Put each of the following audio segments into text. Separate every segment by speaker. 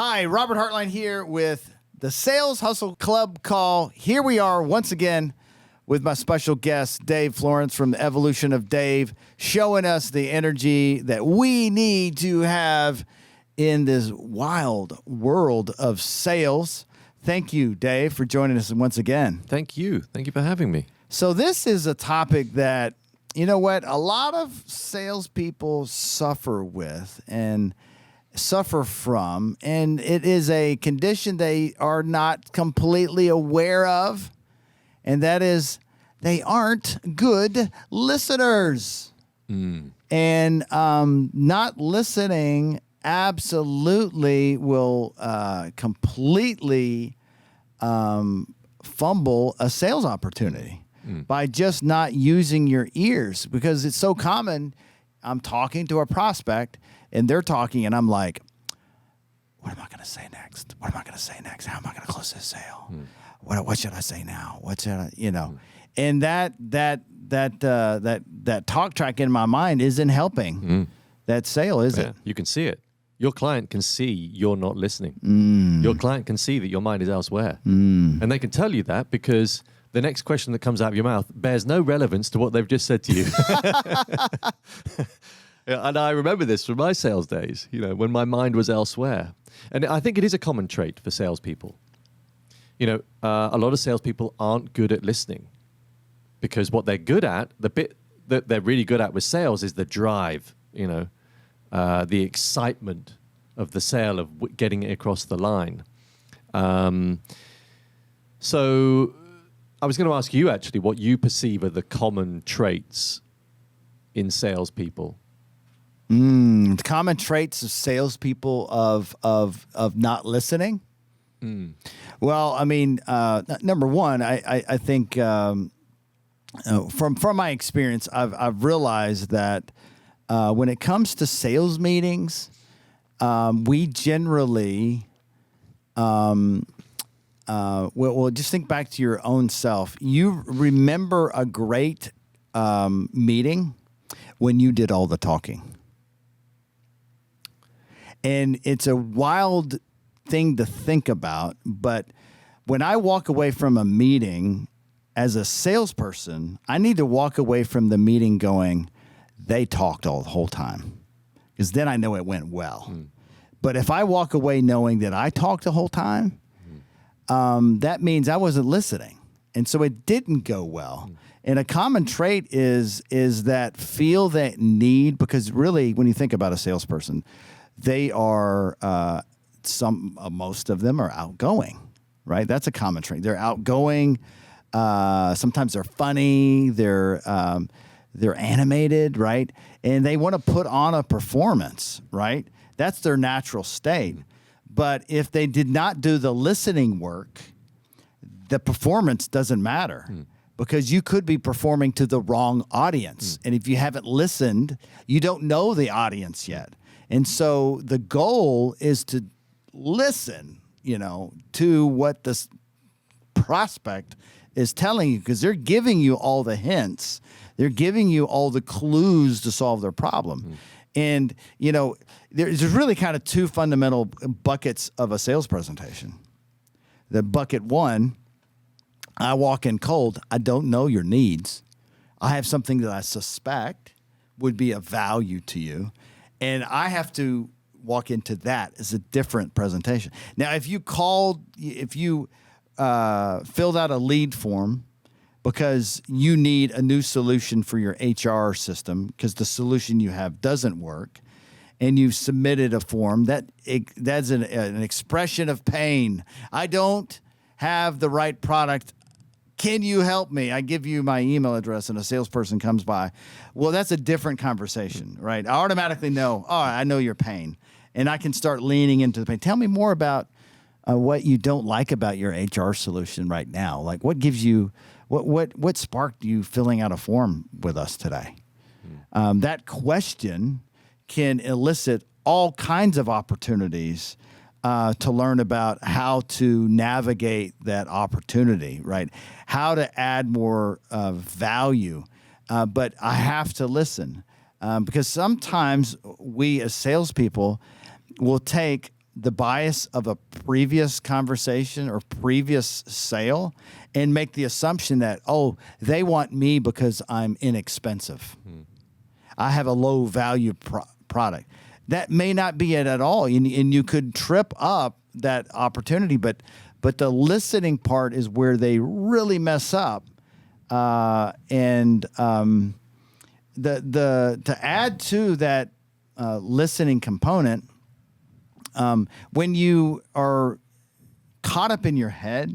Speaker 1: Hi, Robert Hartline here with the Sales Hustle Club call. Here we are once again with my special guest, Dave Florence from the Evolution of Dave, showing us the energy that we need to have in this wild world of sales. Thank you, Dave, for joining us once again.
Speaker 2: Thank you. Thank you for having me.
Speaker 1: So this is a topic that, you know what, a lot of salespeople suffer with and suffer from, and it is a condition they are not completely aware of, and that is they aren't good listeners. And not listening absolutely will completely fumble a sales opportunity by just not using your ears, because it's so common. I'm talking to a prospect and they're talking and I'm like, what am I going to say next? What am I going to say next? How am I going to close this sale? What should I say now? What should I, and that talk track in my mind isn't helping that sale, is it?
Speaker 2: You can see it. Your client can see you're not listening. Your client can see that your mind is elsewhere. And they can tell you that because the next question that comes out of your mouth bears no relevance to what they've just said to you. And I remember this from my sales days, when my mind was elsewhere. And I think it is a common trait for salespeople. A lot of salespeople aren't good at listening because what they're good at, the bit that they're really good at with sales is the drive, the excitement of the sale, of getting it across the line. So I was going to ask you actually what you perceive are the common traits in salespeople.
Speaker 1: Common traits of salespeople of not listening. Well, I mean, number one, I think from my experience, I've realized that when it comes to sales meetings, we generally, well, just think back to your own self. You remember a great meeting when you did all the talking. And it's a wild thing to think about, but when I walk away from a meeting as a salesperson, I need to walk away from the meeting going, they talked all the whole time, because then I know it went well. But if I walk away knowing that I talked the whole time, that means I wasn't listening. And so it didn't go well. And a common trait is that feel that need, because really when you think about a salesperson, they are, most of them are outgoing, right? That's a common trait. They're outgoing. Sometimes they're funny. They're animated, right? And they want to put on a performance, right? That's their natural state. But if they did not do the listening work, the performance doesn't matter. Because you could be performing to the wrong audience. And if you haven't listened, you don't know the audience yet. And so the goal is to listen, to what this prospect is telling you, because they're giving you all the hints. They're giving you all the clues to solve their problem. And, there's really kind of two fundamental buckets of a sales presentation. The bucket one, I walk in cold. I don't know your needs. I have something that I suspect would be of value to you. And I have to walk into that as a different presentation. Now, if you filled out a lead form because you need a new solution for your HR system because the solution you have doesn't work, and you've submitted a form, that's an expression of pain. I don't have the right product. Can you help me? I give you my email address and a salesperson comes by. Well, that's a different conversation, right? I automatically know, I know your pain. And I can start leaning into the pain. Tell me more about what you don't like about your HR solution right now. Like what gives you, what sparked you filling out a form with us today? That question can elicit all kinds of opportunities to learn about how to navigate that opportunity, right? How to add more value. But I have to listen because sometimes we as salespeople will take the bias of a previous conversation or previous sale and make the assumption that, oh, they want me because I'm inexpensive. I have a low value product. That may not be it at all. And you could trip up that opportunity, but the listening part is where they really mess up. To add to that listening component, when you are caught up in your head,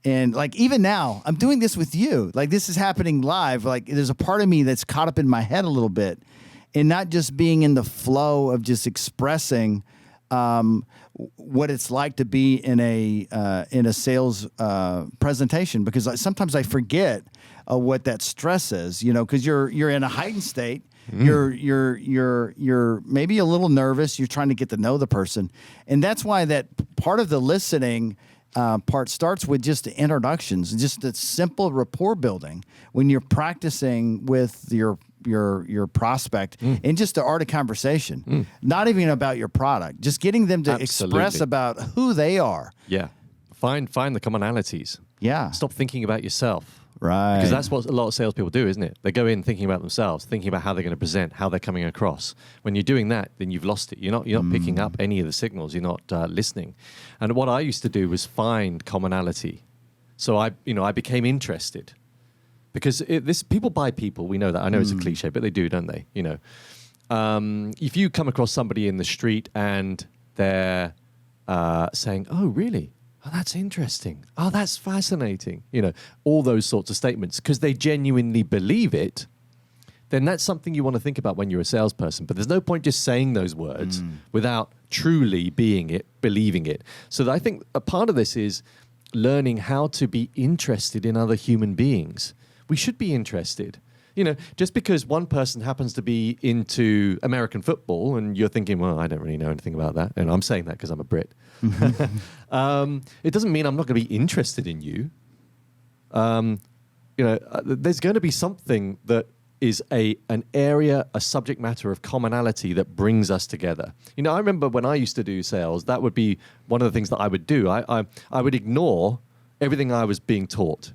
Speaker 1: and like even now, I'm doing this with you. Like this is happening live. Like there's a part of me that's caught up in my head a little bit, and not just being in the flow of just expressing what it's like to be in a sales presentation, because sometimes I forget what that stress is, because you're in a heightened state. You're maybe a little nervous. You're trying to get to know the person, and that's why that part of the listening part starts with just the introductions, just the simple rapport building when you're practicing with your prospect and just the art of conversation, not even about your product, just getting them to express about who they are.
Speaker 2: Yeah. Find the commonalities.
Speaker 1: Yeah.
Speaker 2: Stop thinking about yourself.
Speaker 1: Right.
Speaker 2: Because that's what a lot of salespeople do, isn't it? They go in thinking about themselves, thinking about how they're going to present, how they're coming across. When you're doing that, then you've lost it. You're not picking up any of the signals. You're not listening. And what I used to do was find commonality. So I became interested. Because people buy people. We know that. I know it's a cliche, but they do, don't they? If you come across somebody in the street and they're saying, "Oh, really? Oh, that's interesting. Oh, that's fascinating." All those sorts of statements, because they genuinely believe it, then that's something you want to think about when you're a salesperson. But there's no point just saying those words without truly believing it. So I think a part of this is learning how to be interested in other human beings. We should be interested. Just because one person happens to be into American football and you're thinking, well, I don't really know anything about that. And I'm saying that because I'm a Brit. It doesn't mean I'm not going to be interested in you. There's going to be something that is an area, a subject matter of commonality that brings us together. I remember when I used to do sales, that would be one of the things that I would do. I would ignore everything I was being taught.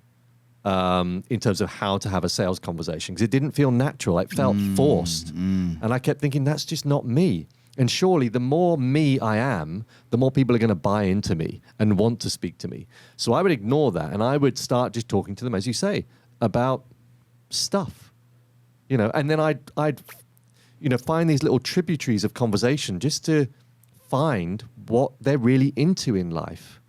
Speaker 2: In terms of how to have a sales conversation, because it didn't feel natural. It felt forced. And I kept thinking, that's just not me. And surely the more me I am, the more people are going to buy into me and want to speak to me. So I would ignore that, and I would start just talking to them, as you say, about stuff. And then I'd find these little tributaries of conversation just to find what they're really into in life.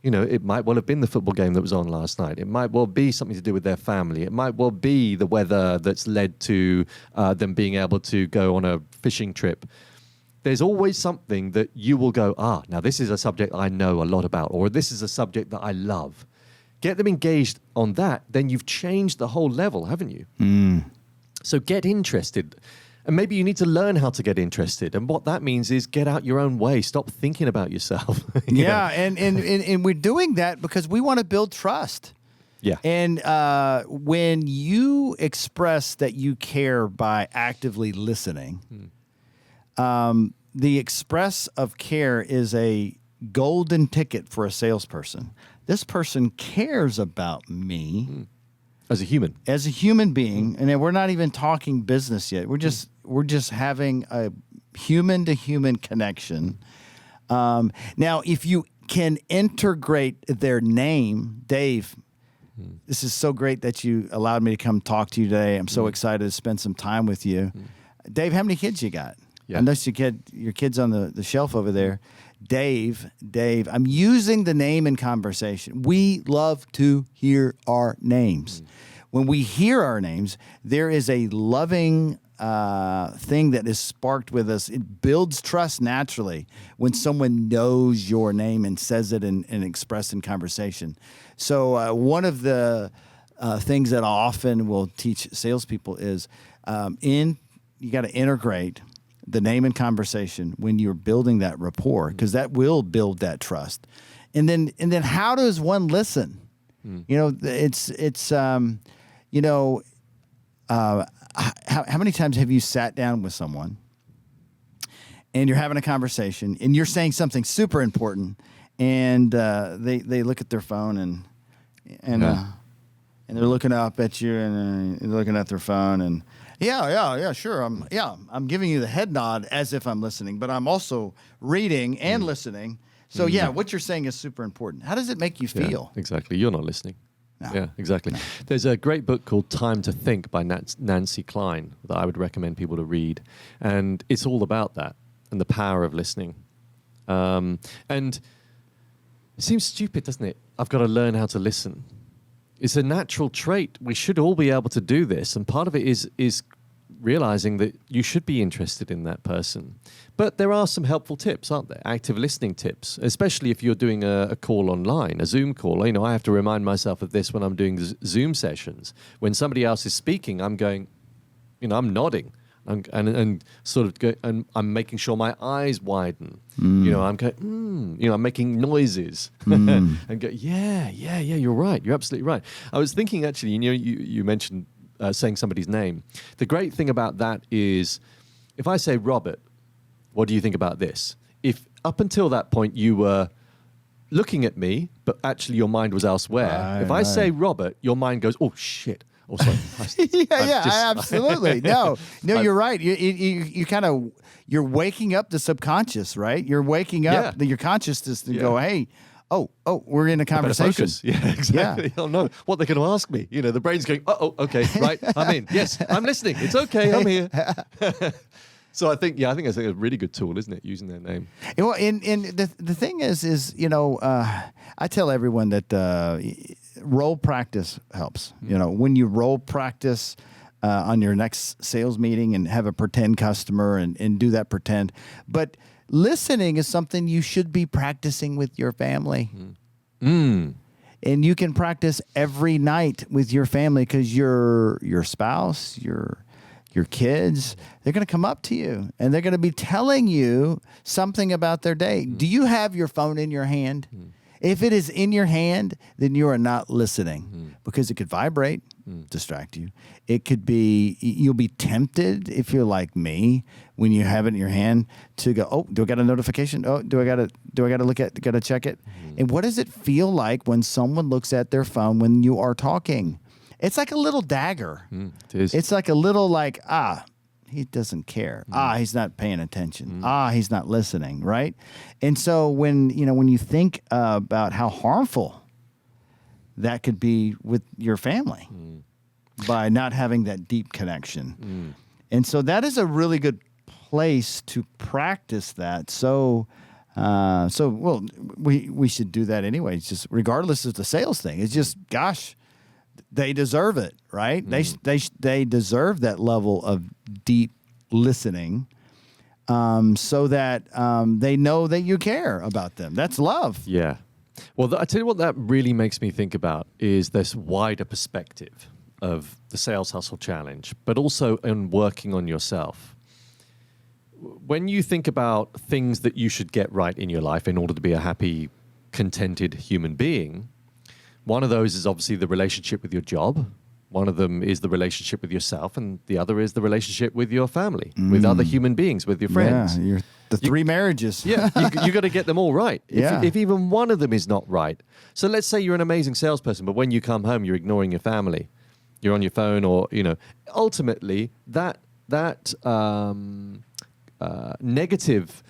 Speaker 2: It might well have been the football game that was on last night. It might well be something to do with their family. It might well be the weather that's led to them being able to go on a fishing trip. There's always something that you will go, now this is a subject I know a lot about, or this is a subject that I love. Get them engaged on that, then you've changed the whole level, haven't you? So get interested. And maybe you need to learn how to get interested. And what that means is get out your own way. Stop thinking about yourself.
Speaker 1: And we're doing that because we want to build trust.
Speaker 2: Yeah.
Speaker 1: And when you express that you care by actively listening, the express of care is a golden ticket for a salesperson. This person cares about me.
Speaker 2: As a human
Speaker 1: being, and we're not even talking business yet. We're just having a human to human connection. Now, if you can integrate their name, Dave, this is so great that you allowed me to come talk to you today. I'm so excited to spend some time with you. Dave, how many kids you got?
Speaker 2: Yeah.
Speaker 1: I noticed your kid's on the shelf over there. Dave, I'm using the name in conversation. We love to hear our names. When we hear our names, there is a loving thing that is sparked with us. It builds trust naturally when someone knows your name and says it and expressed in conversation. So one of the things that I often will teach salespeople is you got to integrate the name and conversation when you're building that rapport, because that will build that trust. And then how does one listen? How many times have you sat down with someone and you're having a conversation, and you're saying something super important, and they look at their phone and they're looking up at you, and they're looking at their phone, and yeah, sure, I'm giving you the head nod as if I'm listening, but I'm also reading and listening. So what you're saying is super important. How does it make you feel?
Speaker 2: Yeah, exactly. You're not listening.
Speaker 1: No.
Speaker 2: Yeah, exactly.
Speaker 1: No.
Speaker 2: There's a great book called Time to Think by Nancy Klein that I would recommend people to read. And it's all about that and the power of listening. And it seems stupid, doesn't it? I've got to learn how to listen. It's a natural trait. We should all be able to do this. And part of it is realizing that you should be interested in that person. But there are some helpful tips, aren't there? Active listening tips, especially if you're doing a call online, a Zoom call. I have to remind myself of this when I'm doing Zoom sessions. When somebody else is speaking, I'm going, I'm nodding and sort of and I'm making sure my eyes widen. I'm going, I'm making noises and go, yeah, you're right. You're absolutely right. I was thinking actually, you mentioned saying somebody's name. The great thing about that is if I say Robert, what do you think about this? If up until that point you were looking at me, but actually your mind was elsewhere, if I say Robert, your mind goes, oh, shit. Oh, sorry.
Speaker 1: Absolutely. No, you're right. You kind of, you're waking up the subconscious, right? You're waking up your consciousness to go, hey, oh, we're in a conversation.
Speaker 2: Yeah, exactly. Yeah. Oh, no, what they're going to ask me? The brain's going, okay, right, I'm in. Yes, I'm listening. It's okay, I'm here. So I think it's a really good tool, isn't it, using their name?
Speaker 1: Well, and the thing is I tell everyone that role practice helps. When you role practice on your next sales meeting and have a pretend customer and do that pretend, but listening is something you should be practicing with your family. And you can practice every night with your family because your spouse, your kids, they're going to come up to you and they're going to be telling you something about their day. Do you have your phone in your hand? If it is in your hand, then you are not listening because it could vibrate, distract you. It could be, you'll be tempted if you're like me when you have it in your hand to go, oh, do I got a notification? Oh, do I got to check it? And what does it feel like when someone looks at their phone when you are talking? It's like a little dagger.
Speaker 2: It is.
Speaker 1: It's like a little he doesn't care. He's not paying attention. He's not listening, right? And so when you think about how harmful that could be with your family by not having that deep connection. And so that is a really good place to practice that. So we should do that anyway. It's just regardless of the sales thing. It's just, gosh, they deserve it, right? They deserve that level of deep listening, so that they know that you care about them. That's love.
Speaker 2: Yeah. Well, I tell you what that really makes me think about is this wider perspective of the Sales Hustle Challenge, but also in working on yourself. When you think about things that you should get right in your life in order to be a happy, contented human being, one of those is obviously the relationship with your job. One of them is the relationship with yourself, and the other is the relationship with your family, with other human beings, with your friends.
Speaker 1: Yeah, the three marriages.
Speaker 2: Yeah, you got to get them all right.
Speaker 1: Yeah.
Speaker 2: If even one of them is not right. So let's say you're an amazing salesperson, but when you come home, you're ignoring your family. You're on your phone, or ultimately that negative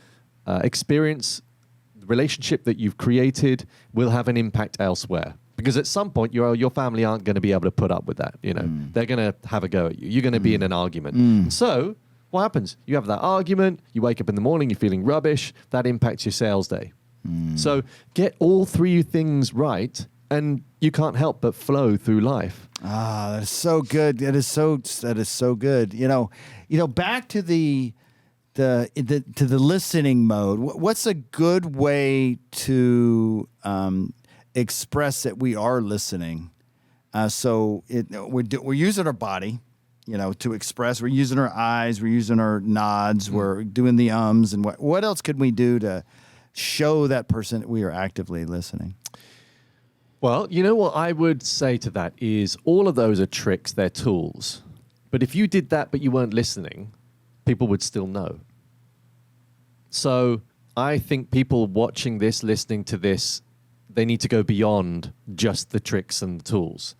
Speaker 2: experience, relationship that you've created will have an impact elsewhere. Because at some point, your family aren't going to be able to put up with that. They're going to have a go at you. You're going to be in an argument. So what happens? You have that argument. You wake up in the morning. You're feeling rubbish. That impacts your sales day. So get all three things right, and you can't help but flow through life.
Speaker 1: That is so good. That is so good. Back to the listening mode. What's a good way to express that we are listening? We're using our body, to express. We're using our eyes. We're using our nods. We're doing the ums. And what else could we do to show that person that we are actively listening?
Speaker 2: Well, what I would say to that is all of those are tricks. They're tools. But if you did that but you weren't listening, people would still know. So I think people watching this, listening to this, they need to go beyond just the tricks and the tools.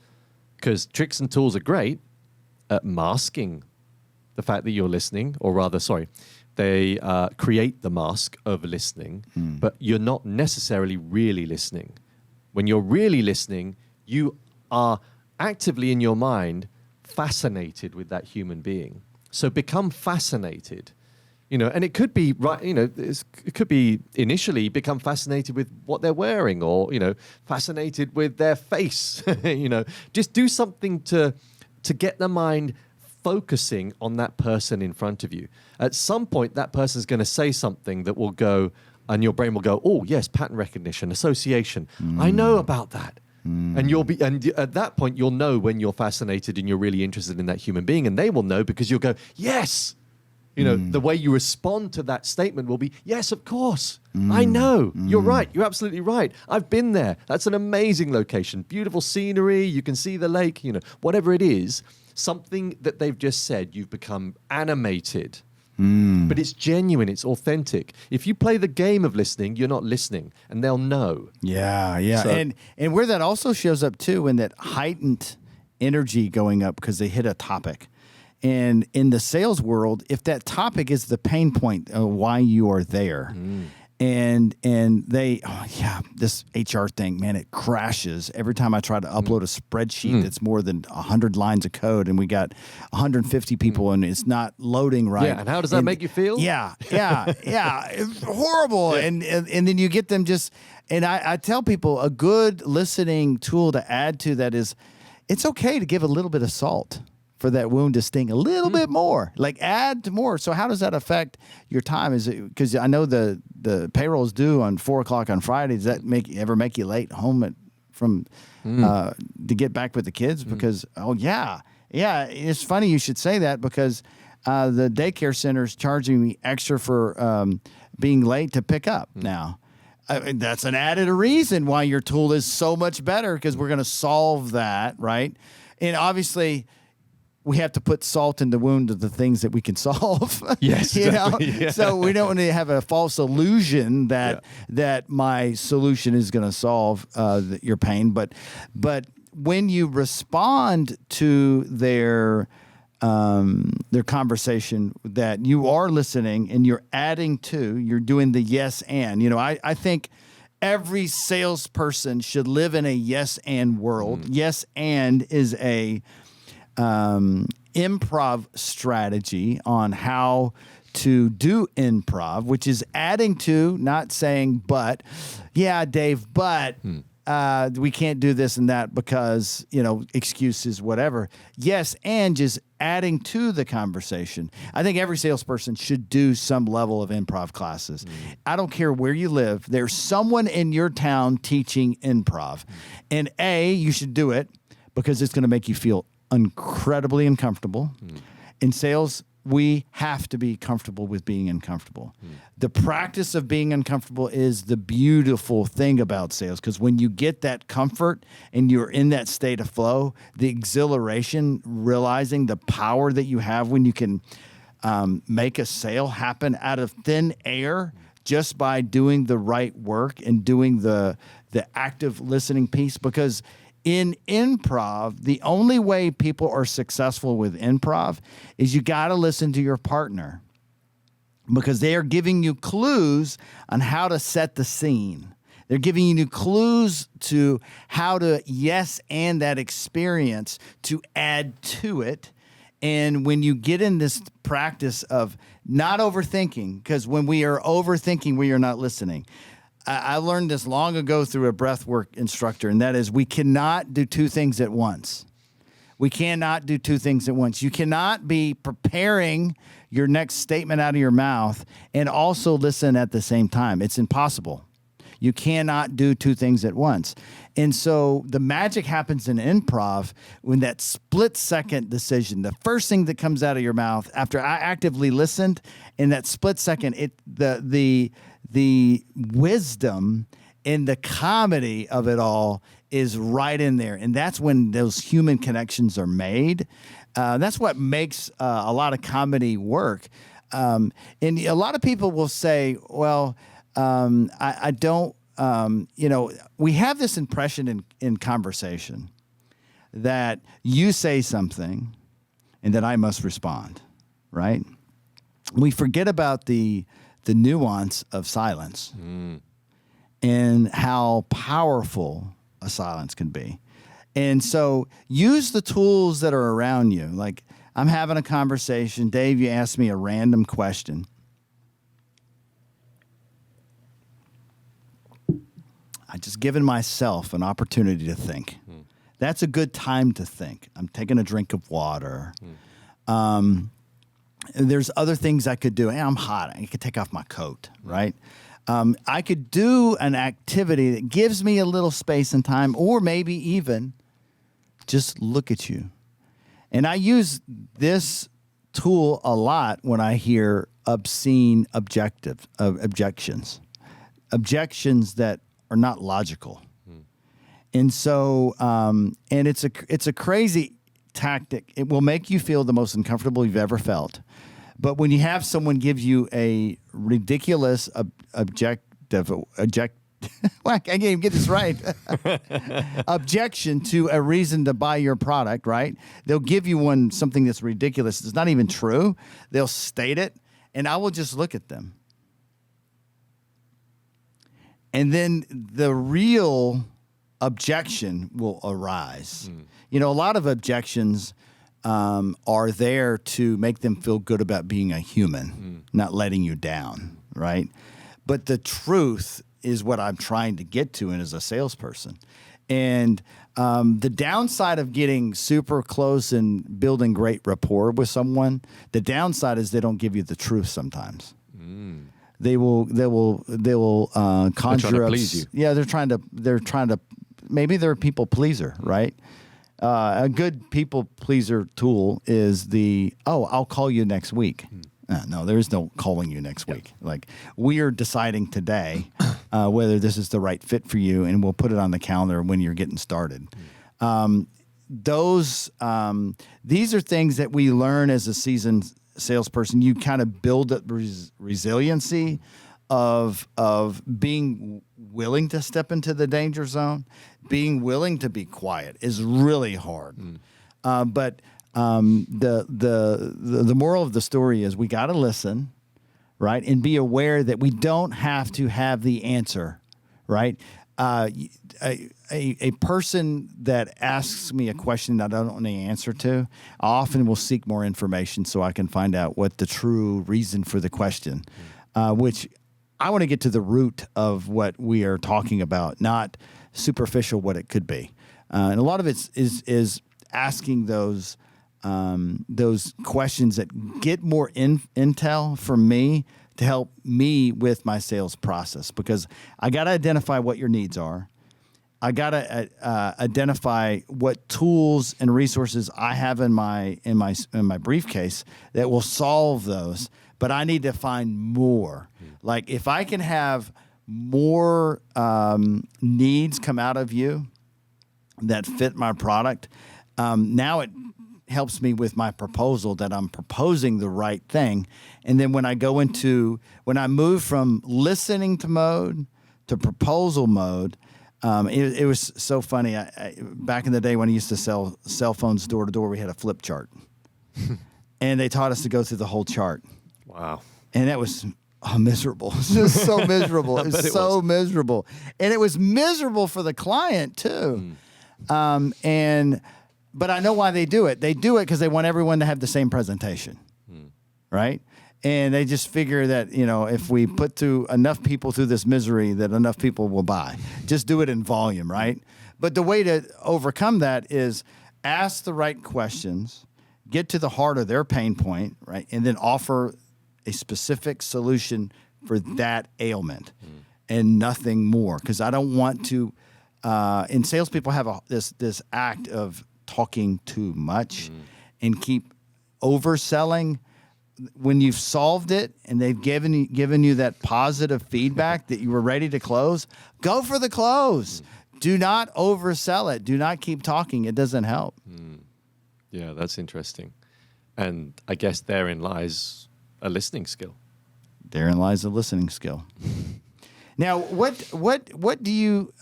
Speaker 2: Because tricks and tools are great at masking the fact that you're listening, or rather, sorry, they create the mask of listening, but you're not necessarily really listening. When you're really listening, you are actively in your mind fascinated with that human being. So become fascinated. And it could be right. It could be initially become fascinated with what they're wearing, or fascinated with their face. Just do something to get the mind focusing on that person in front of you. At some point, that person's going to say something that will go, and your brain will go, "Oh yes, pattern recognition, association. I know about that." And at that point, you'll know when you're fascinated and you're really interested in that human being, and they will know because you'll go, "Yes." The way you respond to that statement will be, yes, of course. I know. You're right. You're absolutely right. I've been there. That's an amazing location. Beautiful scenery. You can see the lake, whatever it is, something that they've just said, you've become animated. But it's genuine. It's authentic. If you play the game of listening, you're not listening, and they'll know.
Speaker 1: Yeah. So, and where that also shows up too, in that heightened energy going up because they hit a topic. And in the sales world, if that topic is the pain point of why you are there, and they, this HR thing, man, it crashes every time I try to upload a spreadsheet that's more than 100 lines of code, and we got 150 people, and it's not loading right.
Speaker 2: Yeah, and how does that make you feel?
Speaker 1: Yeah, it's horrible. Yeah. And then you get them just, and I tell people a good listening tool to add to that is, it's okay to give a little bit of salt for that wound to sting a little bit more, like add more. So how does that affect your time? Is it because I know the payroll is due on 4:00 on Friday? Does that ever make you late home to get back with the kids? Because it's funny you should say that, because the daycare center is charging me extra for being late to pick up now. That's an added reason why your tool is so much better, because we're going to solve that, right? And obviously, we have to put salt in the wound of the things that we can solve.
Speaker 2: Yes, exactly. Yeah.
Speaker 1: So we don't want to have a false illusion that my solution is going to solve your pain. But when you respond to their conversation, that you are listening and you're adding to, you're doing the yes and. I think every salesperson should live in a yes and world. Yes and is a improv strategy on how to do improv, which is adding to, not saying, but, yeah, Dave, but we can't do this and that because, excuses, whatever. Yes, and just adding to the conversation. I think every salesperson should do some level of improv classes. I don't care where you live. There's someone in your town teaching improv. And you should do it because it's going to make you feel incredibly uncomfortable. In sales, we have to be comfortable with being uncomfortable. The practice of being uncomfortable is the beautiful thing about sales, because when you get that comfort and you're in that state of flow, the exhilaration, realizing the power that you have when you can make a sale happen out of thin air just by doing the right work and doing the active listening piece. Because in improv, the only way people are successful with improv is you got to listen to your partner, because they are giving you clues on how to set the scene. They're giving you clues to how to yes and that experience to add to it. And when you get in this practice of not overthinking, because when we are overthinking, we are not listening. I learned this long ago through a breathwork instructor, and that is we cannot do two things at once. We cannot do two things at once. You cannot be preparing your next statement out of your mouth and also listen at the same time. It's impossible. You cannot do two things at once. And so the magic happens in improv when that split-second decision, the first thing that comes out of your mouth after I actively listened, in that split second, the wisdom and the comedy of it all is right in there. And that's when those human connections are made. That's what makes a lot of comedy work. and a lot of people will say, well, I don't, we have this impression in conversation that you say something and that I must respond, right? We forget about the nuance of silence and how powerful a silence can be. And so use the tools that are around you. Like, I'm having a conversation. Dave, you asked me a random question. I just given myself an opportunity to think. That's a good time to think. I'm taking a drink of water. There's other things I could do. Hey, I'm hot. I could take off my coat, right? I could do an activity that gives me a little space and time, or maybe even just look at you. And I use this tool a lot when I hear obscene objections that are not logical. And so, and it's a crazy tactic. It will make you feel the most uncomfortable you've ever felt. But when you have someone give you a ridiculous well, I can't even get this right. Objection to a reason to buy your product, right? They'll give you something that's ridiculous. It's not even true. They'll state it, and I will just look at them. And then the real objection will arise. A lot of objections are there to make them feel good about being a human, not letting you down, right? But the truth is what I'm trying to get to as a salesperson. And the downside of getting super close and building great rapport with someone, the downside is they don't give you the truth sometimes. They will conjure up.
Speaker 2: Please you.
Speaker 1: Yeah, they're trying to. Maybe they're a people pleaser, right? A good people pleaser tool is I'll call you next week. No, there is no calling you next week. Like, we are deciding today whether this is the right fit for you, and we'll put it on the calendar when you're getting started. These are things that we learn as a seasoned salesperson. You kind of build up resiliency of being willing to step into the danger zone. Being willing to be quiet is really hard. But the moral of the story is we got to listen, right? And be aware that we don't have to have the answer, right? A person that asks me a question that I don't know the answer to, I often will seek more information so I can find out what the true reason for the question, which I want to get to the root of what we are talking about, not superficial what it could be. And a lot of it is asking those questions that get more intel from me to help me with my sales process, because I got to identify what your needs are. I got to identify what tools and resources I have in my briefcase that will solve those. But I need to find more. Like, if I can have more needs come out of you that fit my product, now it helps me with my proposal that I'm proposing the right thing. And then when I move from listening to mode to proposal mode, it was so funny. Back in the day when I used to sell cell phones door to door, we had a flip chart. And they taught us to go through the whole chart. Wow. And that was miserable. It was just so miserable. It was so miserable. And it was miserable for the client too. But I know why they do it. They do it because they want everyone to have the same presentation, right? And they just figure that, if we put enough people through this misery, that enough people will buy. Just do it in volume, right? But the way to overcome that is ask the right questions, get to the heart of their pain point, right? And then offer a specific solution for that ailment and nothing more. Because I don't want to, and salespeople have this act of talking too much and keep overselling. When you've solved it and they've given you that positive feedback that you were ready to close, go for the close. Do not oversell it. Do not keep talking. It doesn't help.
Speaker 2: Yeah, that's interesting. And I guess therein lies a listening skill.
Speaker 1: Therein lies the listening skill. Now, what do you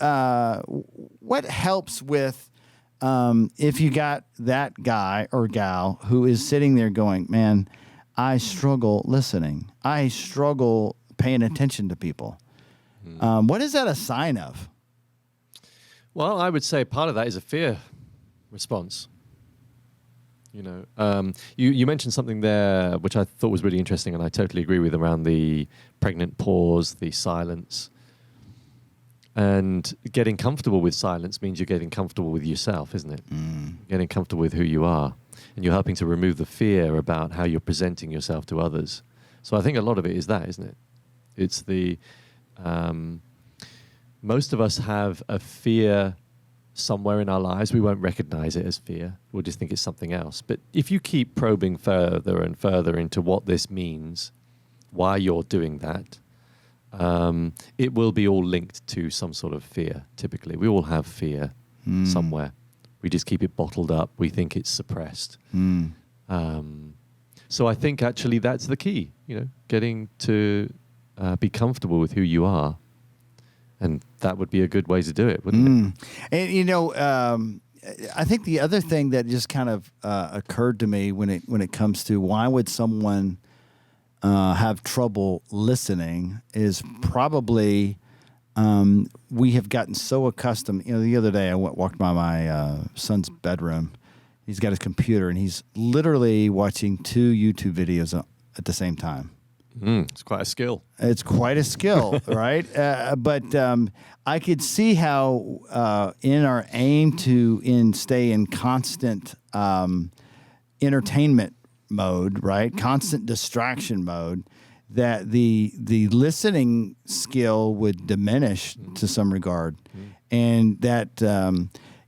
Speaker 1: what helps with if you got that guy or gal who is sitting there going, man, I struggle listening. I struggle paying attention to people. What is that a sign of?
Speaker 2: Well, I would say part of that is a fear response. You mentioned something there which I thought was really interesting, and I totally agree with, around the pregnant pause, the silence. And getting comfortable with silence means you're getting comfortable with yourself, isn't it? Getting comfortable with who you are. And you're helping to remove the fear about how you're presenting yourself to others. So I think a lot of it is that, isn't it? It's the... most of us have a fear somewhere in our lives. We won't recognize it as fear. We'll just think it's something else. But if you keep probing further and further into what this means, why you're doing that, it will be all linked to some sort of fear. Typically, we all have fear somewhere. We just keep it bottled up. We think it's suppressed. So I think actually that's the key, getting to be comfortable with who you are. And that would be a good way to do it, wouldn't it?
Speaker 1: And, I think the other thing that just kind of occurred to me when it comes to why would someone have trouble listening is probably we have gotten so accustomed. The other day I walked by my son's bedroom. He's got his computer, and he's literally watching 2 YouTube videos at the same time.
Speaker 2: It's quite a skill.
Speaker 1: It's quite a skill, right? But I could see how in our aim to stay in constant entertainment mode, right? Constant distraction mode, that the listening skill would diminish to some regard. And that,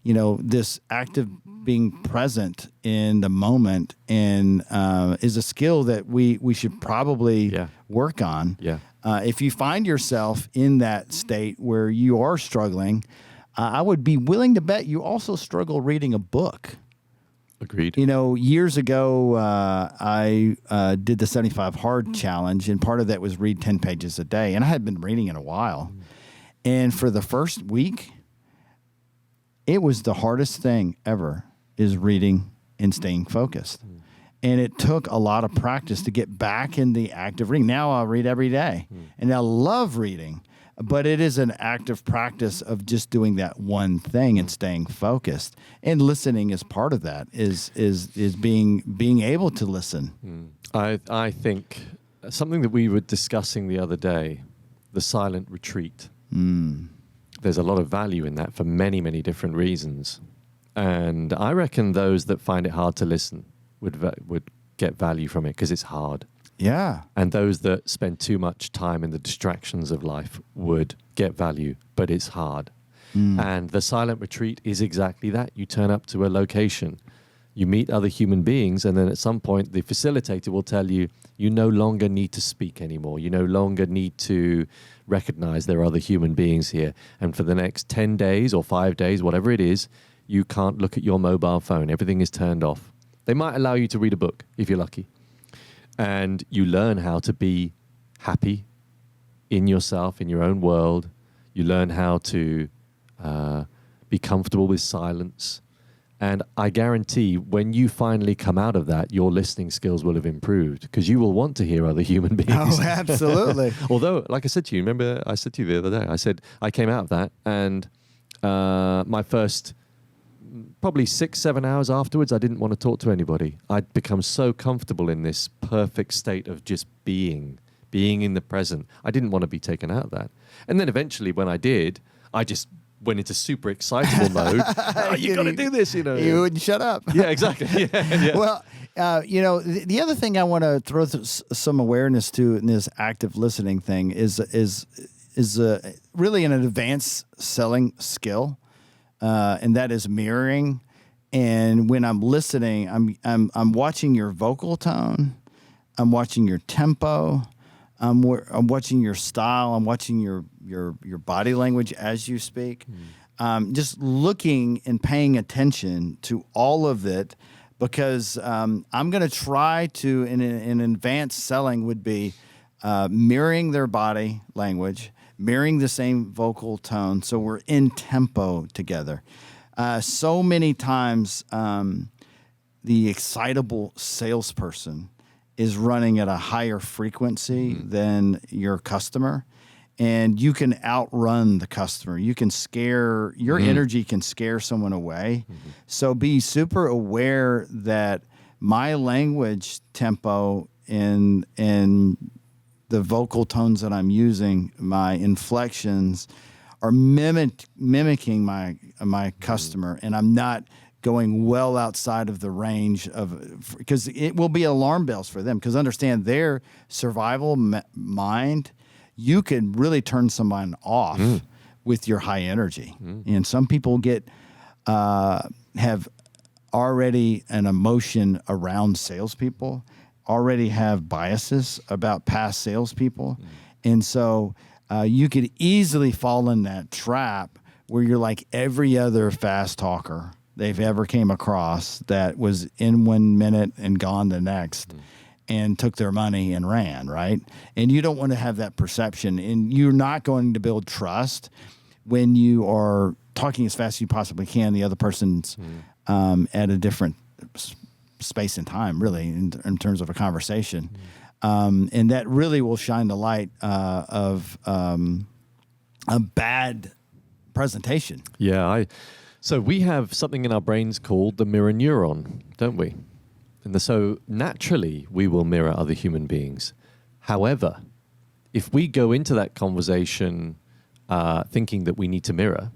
Speaker 1: this active being present in the moment and is a skill that we should probably work on.
Speaker 2: Yeah.
Speaker 1: If you find yourself in that state where you are struggling, I would be willing to bet you also struggle reading a book.
Speaker 2: Agreed.
Speaker 1: Years ago, I did the 75 Hard Challenge, and part of that was read 10 pages a day. And I had been reading in a while. And for the first week, it was the hardest thing ever, is reading and staying focused. And it took a lot of practice to get back in the act of reading. Now I'll read every day, and I love reading. But it is an active practice of just doing that one thing and staying focused. And listening is part of that, is being able to listen.
Speaker 2: I think something that we were discussing the other day, the silent retreat. There's a lot of value in that for many, many different reasons. And I reckon those that find it hard to listen would get value from it because it's hard.
Speaker 1: Yeah.
Speaker 2: And those that spend too much time in the distractions of life would get value, but it's hard. And the silent retreat is exactly that. You turn up to a location, you meet other human beings, and then at some point the facilitator will tell you, you no longer need to speak anymore. You no longer need to recognize there are other human beings here. And for the next 10 days or 5 days, whatever it is, you can't look at your mobile phone. Everything is turned off. They might allow you to read a book if you're lucky. And you learn how to be happy in yourself, in your own world. You learn how to be comfortable with silence. And I guarantee when you finally come out of that, your listening skills will have improved because you will want to hear other human beings.
Speaker 1: Oh, absolutely.
Speaker 2: Although, like I said to you, remember I said to you the other day, I said I came out of that and my first probably 6-7 hours afterwards, I didn't want to talk to anybody. I'd become so comfortable in this perfect state of just being in the present. I didn't want to be taken out of that. And then eventually when I did, I just went into super excitable mode. You got to do this,
Speaker 1: You wouldn't shut up.
Speaker 2: Yeah, exactly. Yeah.
Speaker 1: Well, the other thing I want to throw some awareness to in this active listening thing is really an advanced selling skill. And that is mirroring. And when I'm listening, I'm watching your vocal tone, I'm watching your tempo, I'm watching your style, I'm watching your body language as you speak. Just looking and paying attention to all of it, because I'm going to try to, in advanced selling would be mirroring their body language, mirroring the same vocal tone, so we're in tempo together. So many times, the excitable salesperson is running at a higher frequency than your customer, and you can outrun the customer. You can scare, your energy can scare someone away. So be super aware that my language tempo and the vocal tones that I'm using, my inflections, are mimicking my customer, and I'm not going well outside of the range of, because it will be alarm bells for them. Because understand, their survival mind, you can really turn someone off with your high energy. And some people have already an emotion around salespeople, already have biases about past salespeople, and so you could easily fall in that trap where you're like every other fast talker they've ever came across that was in 1 minute and gone the next and took their money and ran, right? And you don't want to have that perception, and you're not going to build trust when you are talking as fast as you possibly can. The other person's at a different space and time, really, in terms of a conversation. And that really will shine the light of a bad presentation.
Speaker 2: Yeah, so we have something in our brains called the mirror neuron, don't we? And so naturally, we will mirror other human beings. However, if we go into that conversation thinking that we need to mirror,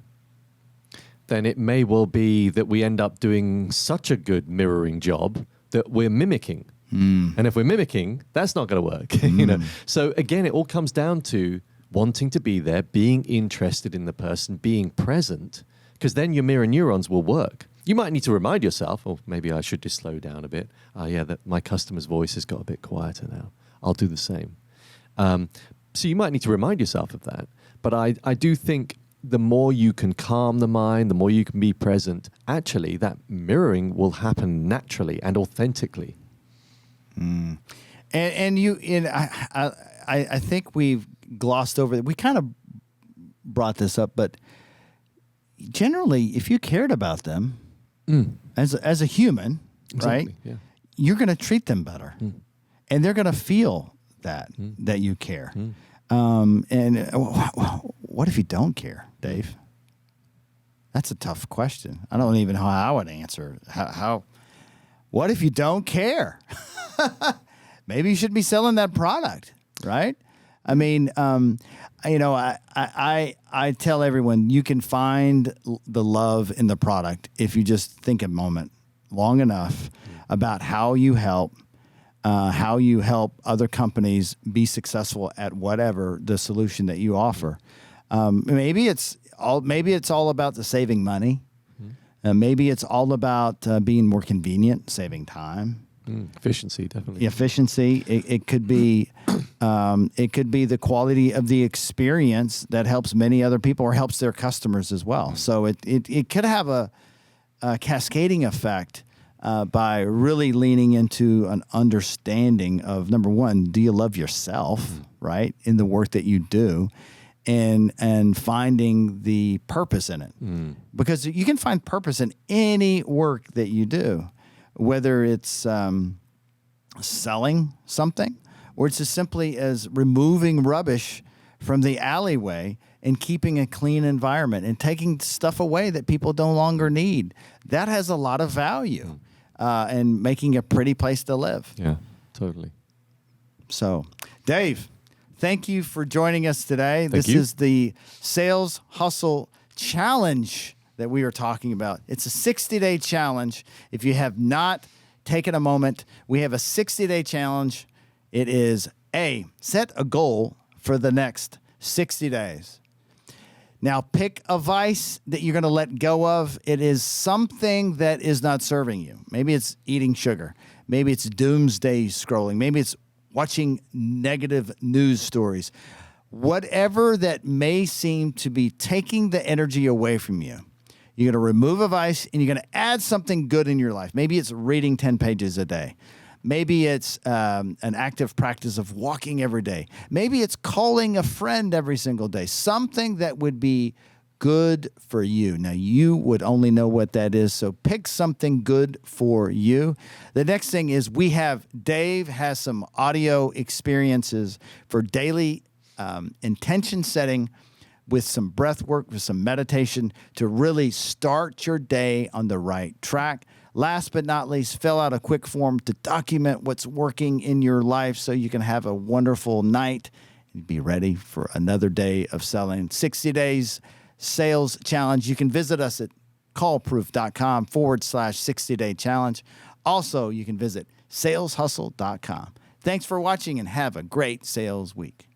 Speaker 2: then it may well be that we end up doing such a good mirroring job that we're mimicking. And if we're mimicking, that's not going to work. You know. So again, it all comes down to wanting to be there, being interested in the person, being present, because then your mirror neurons will work. You might need to remind yourself, or maybe I should just slow down a bit. That my customer's voice has got a bit quieter now. I'll do the same. So you might need to remind yourself of that. But I do think the more you can calm the mind, the more you can be present, actually that mirroring will happen naturally and authentically.
Speaker 1: I think we've glossed over it. We kind of brought this up, but generally, if you cared about them as a human,
Speaker 2: Exactly,
Speaker 1: right, you're going to treat them better, and they're going to feel that you care. And what if you don't care, Dave? That's a tough question. I don't even know how I would answer. What if you don't care? Maybe you should be selling that product, right? I mean, I tell everyone you can find the love in the product if you just think a moment long enough about how you help other companies be successful at whatever the solution that you offer. Maybe it's all about the saving money. Maybe it's all about being more convenient, saving time.
Speaker 2: Efficiency, definitely.
Speaker 1: Efficiency. It could be the quality of the experience that helps many other people or helps their customers as well. So it could have a cascading effect by really leaning into an understanding of, number one, do you love yourself, right, in the work that you do, and finding the purpose in it. Because you can find purpose in any work that you do, whether it's selling something or it's as simply as removing rubbish from the alleyway and keeping a clean environment and taking stuff away that people no longer need. That has a lot of value and making a pretty place to live.
Speaker 2: Yeah, totally.
Speaker 1: So, Dave, thank you for joining us today.
Speaker 2: This
Speaker 1: is the Sales Hustle Challenge that we are talking about. It's a 60-day challenge. If you have not taken a moment, we have a 60-day challenge. It is set a goal for the next 60 days. Now, pick a vice that you're going to let go of. It is something that is not serving you. Maybe it's eating sugar. Maybe it's doomsday scrolling. Maybe it's watching negative news stories. Whatever that may seem to be taking the energy away from you, You're going to remove a vice, and you're going to add something good in your life. Maybe it's reading 10 pages a day. Maybe it's an active practice of walking every day. Maybe it's calling a friend every single day. Something that would be good for you. Now, you would only know what that is, so pick something good for you. The next thing is Dave has some audio experiences for daily intention setting with some breath work, with some meditation to really start your day on the right track. Last but not least, fill out a quick form to document what's working in your life so you can have a wonderful night and be ready for another day of selling. 60 days sales challenge. You can visit us at callproof.com/60-day challenge. Also, you can visit saleshustle.com. Thanks for watching and have a great sales week.